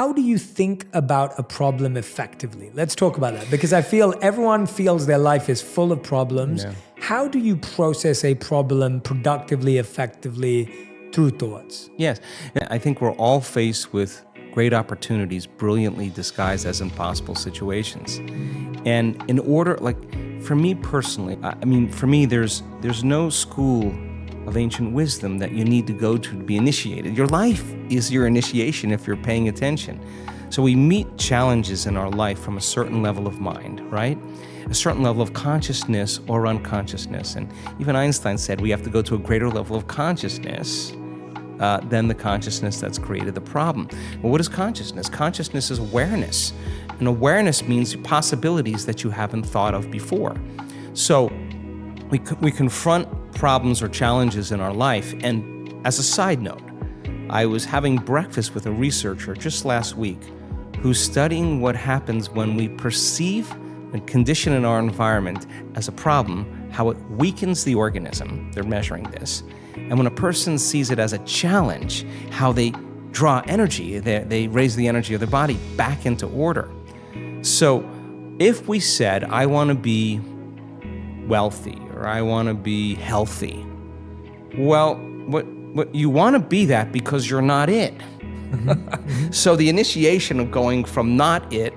How do you think about a problem effectively? Let's talk about that, because I feel everyone feels their life is full of problems. Yeah. How do you process a problem productively, effectively through thoughts? Yes, I think we're all faced with great opportunities brilliantly disguised as impossible situations. And in order, like for me personally, for me, there's no school of ancient wisdom that you need to go to be initiated. Your life is your initiation if you're paying attention. So we meet challenges in our life from a certain level of mind, right? A certain level of consciousness or unconsciousness. And even Einstein said we have to go to a greater level of consciousness than the consciousness that's created the problem. Well, what is consciousness? Consciousness is awareness. And awareness means possibilities that you haven't thought of before. So we confront problems or challenges in our life. And as a side note, I was having breakfast with a researcher just last week who's studying what happens when we perceive and condition in our environment as a problem, how it weakens the organism. They're measuring this. And when a person sees it as a challenge, how they draw energy, they raise the energy of their body back into order. So if we said, I want to be wealthy or I want to be healthy, well, what you want to be that because you're not it. So the initiation of going from not it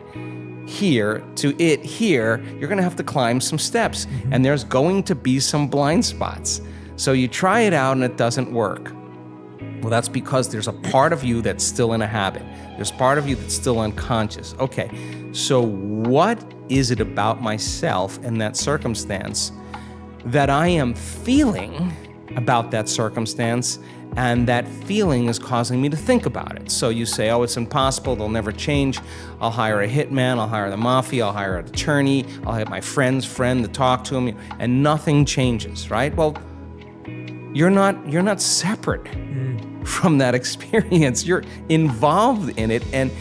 here to it here, you're going to have to climb some steps, and there's going to be some blind spots. So you try it out and it doesn't work. Well, that's because there's a part of you that's still in a habit. There's part of you that's still unconscious. Okay, so what is it about myself in that circumstance that I am feeling about that circumstance, and that feeling is causing me to think about it? So you say, oh, it's impossible, they'll never change. I'll hire a hitman, I'll hire the mafia, I'll hire an attorney, I'll have my friend's friend to talk to him, and nothing changes, right? Well, you're not separate from that experience. You're involved in it, and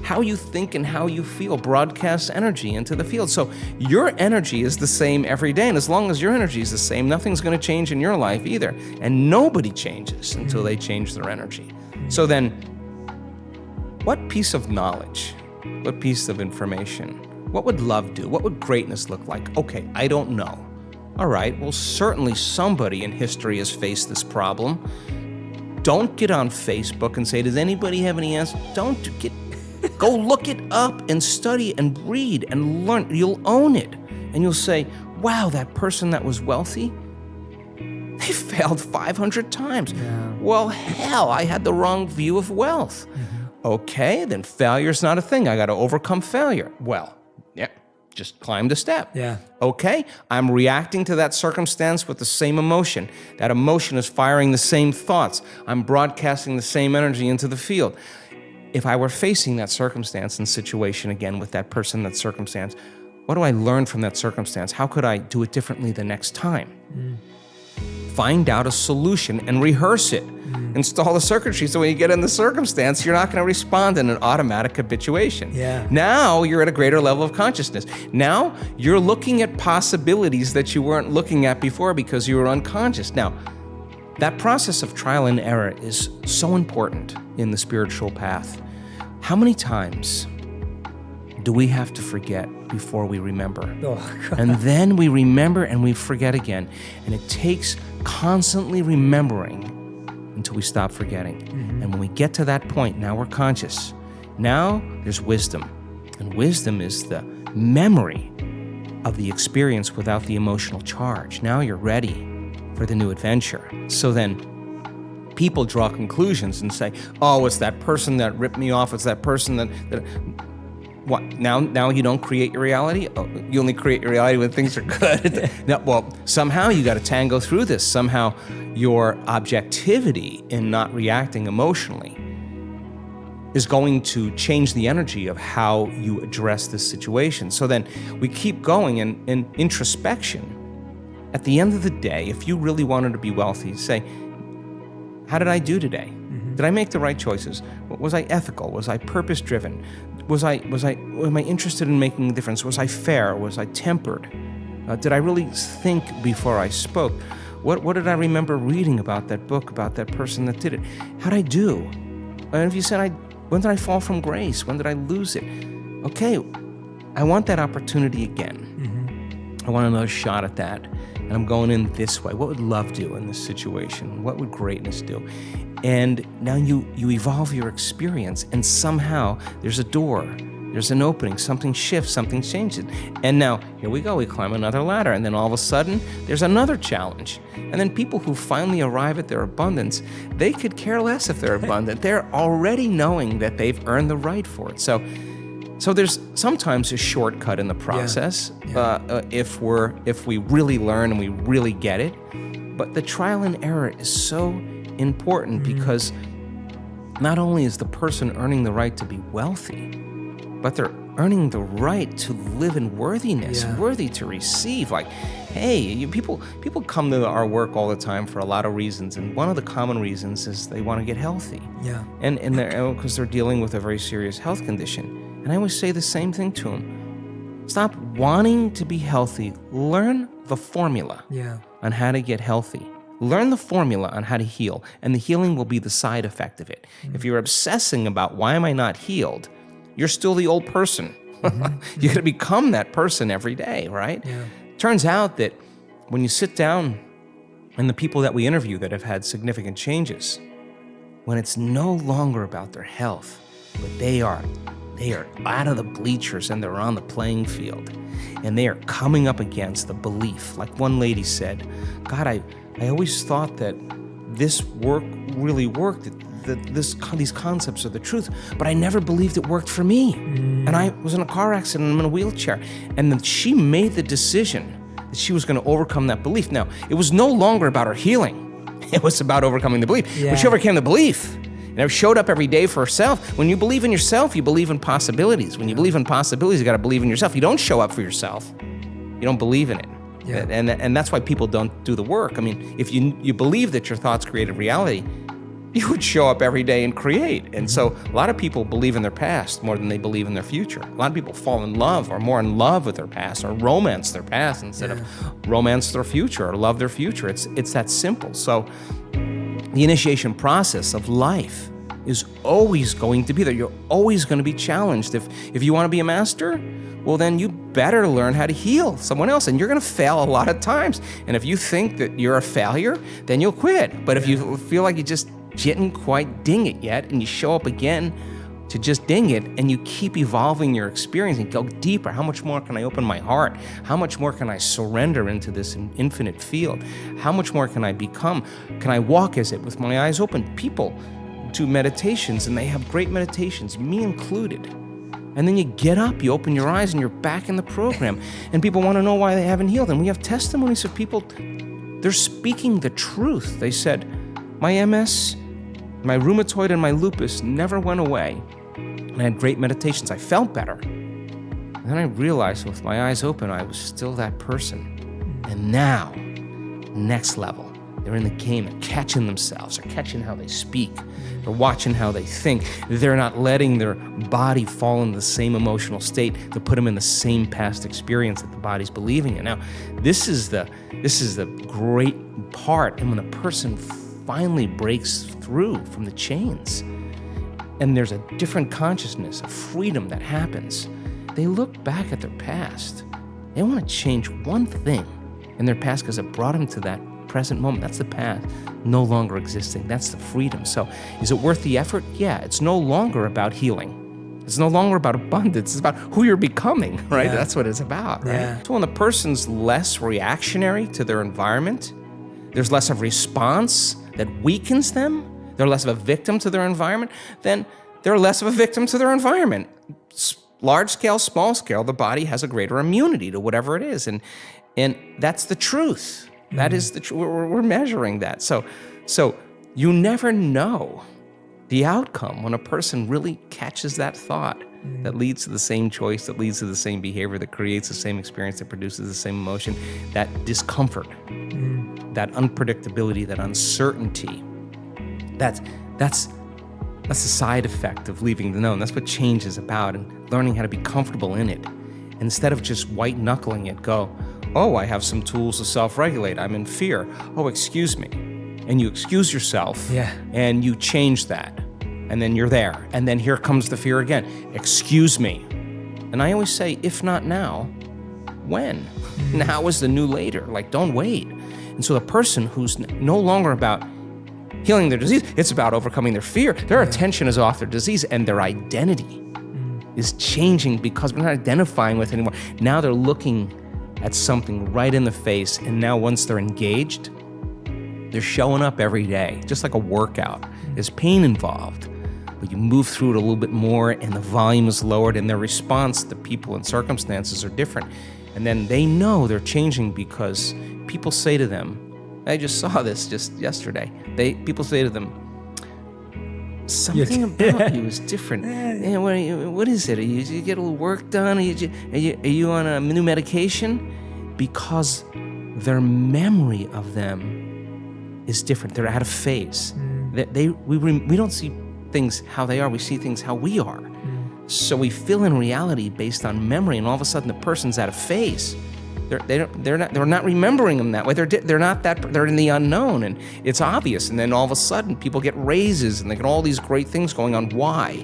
how you think and how you feel broadcasts energy into the field. So your energy is the same every day, and as long as your energy is the same, nothing's going to change in your life either. And nobody changes until they change their energy. So then, what piece of knowledge, what piece of information, what would love do? What would greatness look like? Okay, I don't know. All right, well, certainly somebody in history has faced this problem. Don't get on Facebook and say, does anybody have any answers? Go look it up and study and read and learn. You'll own it. And you'll say, wow, that person that was wealthy, they failed 500 times. Yeah. Well, hell, I had the wrong view of wealth. Okay, then failure's not a thing. I got to overcome failure. Well, yeah, just climb the step. Yeah. Okay, I'm reacting to that circumstance with the same emotion. That emotion is firing the same thoughts. I'm broadcasting the same energy into the field. If I were facing that circumstance and situation again with that person, that circumstance, what do I learn from that circumstance? How could I do it differently the next time? Find out a solution and rehearse it. Install the circuitry so when you get in the circumstance, you're not going to respond in an automatic habituation. Yeah. Now you're at a greater level of consciousness. Now you're looking at possibilities that you weren't looking at before because you were unconscious. Now, that process of trial and error is so important in the spiritual path. How many times do we have to forget before we remember? And then we remember and we forget again. And it takes constantly remembering until we stop forgetting. And when we get to that point, now we're conscious. Now there's wisdom. And wisdom is the memory of the experience without the emotional charge. Now you're ready for the new adventure. So then people draw conclusions and say, oh, it's that person that ripped me off. It's that person that what? Now you don't create your reality? Oh, you only create your reality when things are good. No, well, somehow you got to tango through this. Somehow your objectivity in not reacting emotionally is going to change the energy of how you address this situation. So then we keep going in introspection. At the end of the day, if you really wanted to be wealthy, say, how did I do today? Did I make the right choices? Was I ethical? Was I purpose-driven? Was I interested in making a difference? Was I fair? Was I tempered? Did I really think before I spoke? What did I remember reading about that book, about that person that did it? How'd I do? And if you said, When did I fall from grace? When did I lose it? Okay, I want that opportunity again. I want another shot at that. And I'm going in this way. What would love do in this situation? What would greatness do? And now you evolve your experience, and somehow there's a door, there's an opening, something shifts, something changes. And now, here we go, we climb another ladder, and then all of a sudden, there's another challenge. And then people who finally arrive at their abundance, they could care less if they're abundant. They're already knowing that they've earned the right for it. So there's sometimes a shortcut in the process if we really learn and we really get it. But the trial and error is so important because not only is the person earning the right to be wealthy, but they're earning the right to live in worthiness, worthy to receive. Like, hey, people come to our work all the time for a lot of reasons, and one of the common reasons is they want to get healthy. Yeah. And because they're dealing with a very serious health condition. And I always say the same thing to them. Stop wanting to be healthy. Learn the formula on how to get healthy. Learn the formula on how to heal, and the healing will be the side effect of it. If you're obsessing about why am I not healed, you're still the old person. You're going to become that person every day, right? Yeah. Turns out that when you sit down and the people that we interview that have had significant changes, when it's no longer about their health, but they are out of the bleachers and they're on the playing field, and they are coming up against the belief. Like one lady said, God, I always thought that this work really worked, that these concepts are the truth, but I never believed it worked for me. And I was in a car accident, I'm in a wheelchair. And then she made the decision that she was going to overcome that belief. Now, it was no longer about her healing. It was about overcoming the belief. But she overcame the belief. And it showed up every day for herself. When you believe in yourself, you believe in possibilities. When you believe in possibilities, you got to believe in yourself. You don't show up for yourself. You don't believe in it. Yeah. And that's why people don't do the work. I mean, if you believe that your thoughts created reality, you would show up every day and create. And so a lot of people believe in their past more than they believe in their future. A lot of people fall in love or more in love with their past, or romance their past instead of romance their future or love their future. It's that simple. So the initiation process of life is always going to be there. You're always going to be challenged. If you want to be a master, well, then you better learn how to heal someone else. And you're going to fail a lot of times. And if you think that you're a failure, then you'll quit. But if you feel like you just didn't quite ding it yet, and you show up again to just ding it, and you keep evolving your experience and go deeper. How much more can I open my heart? How much more can I surrender into this infinite field? How much more can I become? Can I walk as it with my eyes open? People do meditations, and they have great meditations, me included. And then you get up, you open your eyes, and you're back in the program. And people want to know why they haven't healed. And we have testimonies of people, they're speaking the truth. They said, my MS, my rheumatoid, and my lupus never went away. And I had great meditations. I felt better. And then I realized with my eyes open, I was still that person. And now, next level. They're in the game, they're catching themselves, they're catching how they speak, they're watching how they think. They're not letting their body fall in the same emotional state to put them in the same past experience that the body's believing in. Now, this is the great part. And when a person finally breaks through from the chains, and there's a different consciousness, a freedom that happens, they look back at their past. They want to change one thing in their past because it brought them to that present moment. That's the past no longer existing. That's the freedom. So is it worth the effort? Yeah, it's no longer about healing. It's no longer about abundance. It's about who you're becoming, right? Yeah. That's what it's about, right? Yeah. So when the person's less reactionary to their environment, there's less of response that weakens them, they're less of a victim to their environment, then they're less of a victim to their environment. Large scale, small scale, the body has a greater immunity to whatever it is. And that's the truth. That is the truth. We're measuring that. So you never know the outcome when a person really catches that thought that leads to the same choice, that leads to the same behavior, that creates the same experience, that produces the same emotion, that discomfort, that unpredictability, that uncertainty. That's the side effect of leaving the known. That's what change is about, and learning how to be comfortable in it. Instead of just white-knuckling it, go, oh, I have some tools to self-regulate. I'm in fear. Oh, excuse me. And you excuse yourself, and you change that. And then you're there. And then here comes the fear again. Excuse me. And I always say, if not now, when? Now is the new later. Like, don't wait. And so the person who's no longer about healing their disease, it's about overcoming their fear. Their attention is off their disease, and their identity is changing because we're not identifying with it anymore. Now they're looking at something right in the face, and now once they're engaged, they're showing up every day, just like a workout. There's pain involved, but you move through it a little bit more, and the volume is lowered, and their response to people and circumstances are different. And then they know they're changing because people say to them, I just saw this just yesterday. People say to them, something about you is different. Yeah, what is it? You get a little work done? Are you on a new medication? Because their memory of them is different. They're out of phase. We don't see things how they are. We see things how we are. So we fill in reality based on memory, and all of a sudden the person's out of phase. They're not remembering them that way. They're in the unknown, and it's obvious. And then all of a sudden, people get raises, and they get all these great things going on. Why?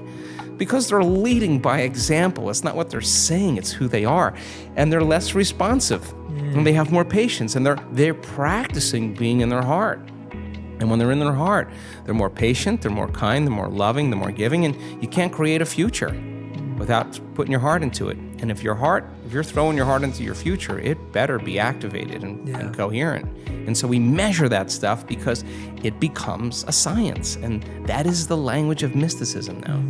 Because they're leading by example. It's not what they're saying; it's who they are, and they're less responsive, and they have more patience, and they're practicing being in their heart. And when they're in their heart, they're more patient, they're more kind, they're more loving, they're more giving, and you can't create a future without putting your heart into it. And if you're throwing your heart into your future, it better be activated and coherent. And so we measure that stuff because it becomes a science. And that is the language of mysticism now.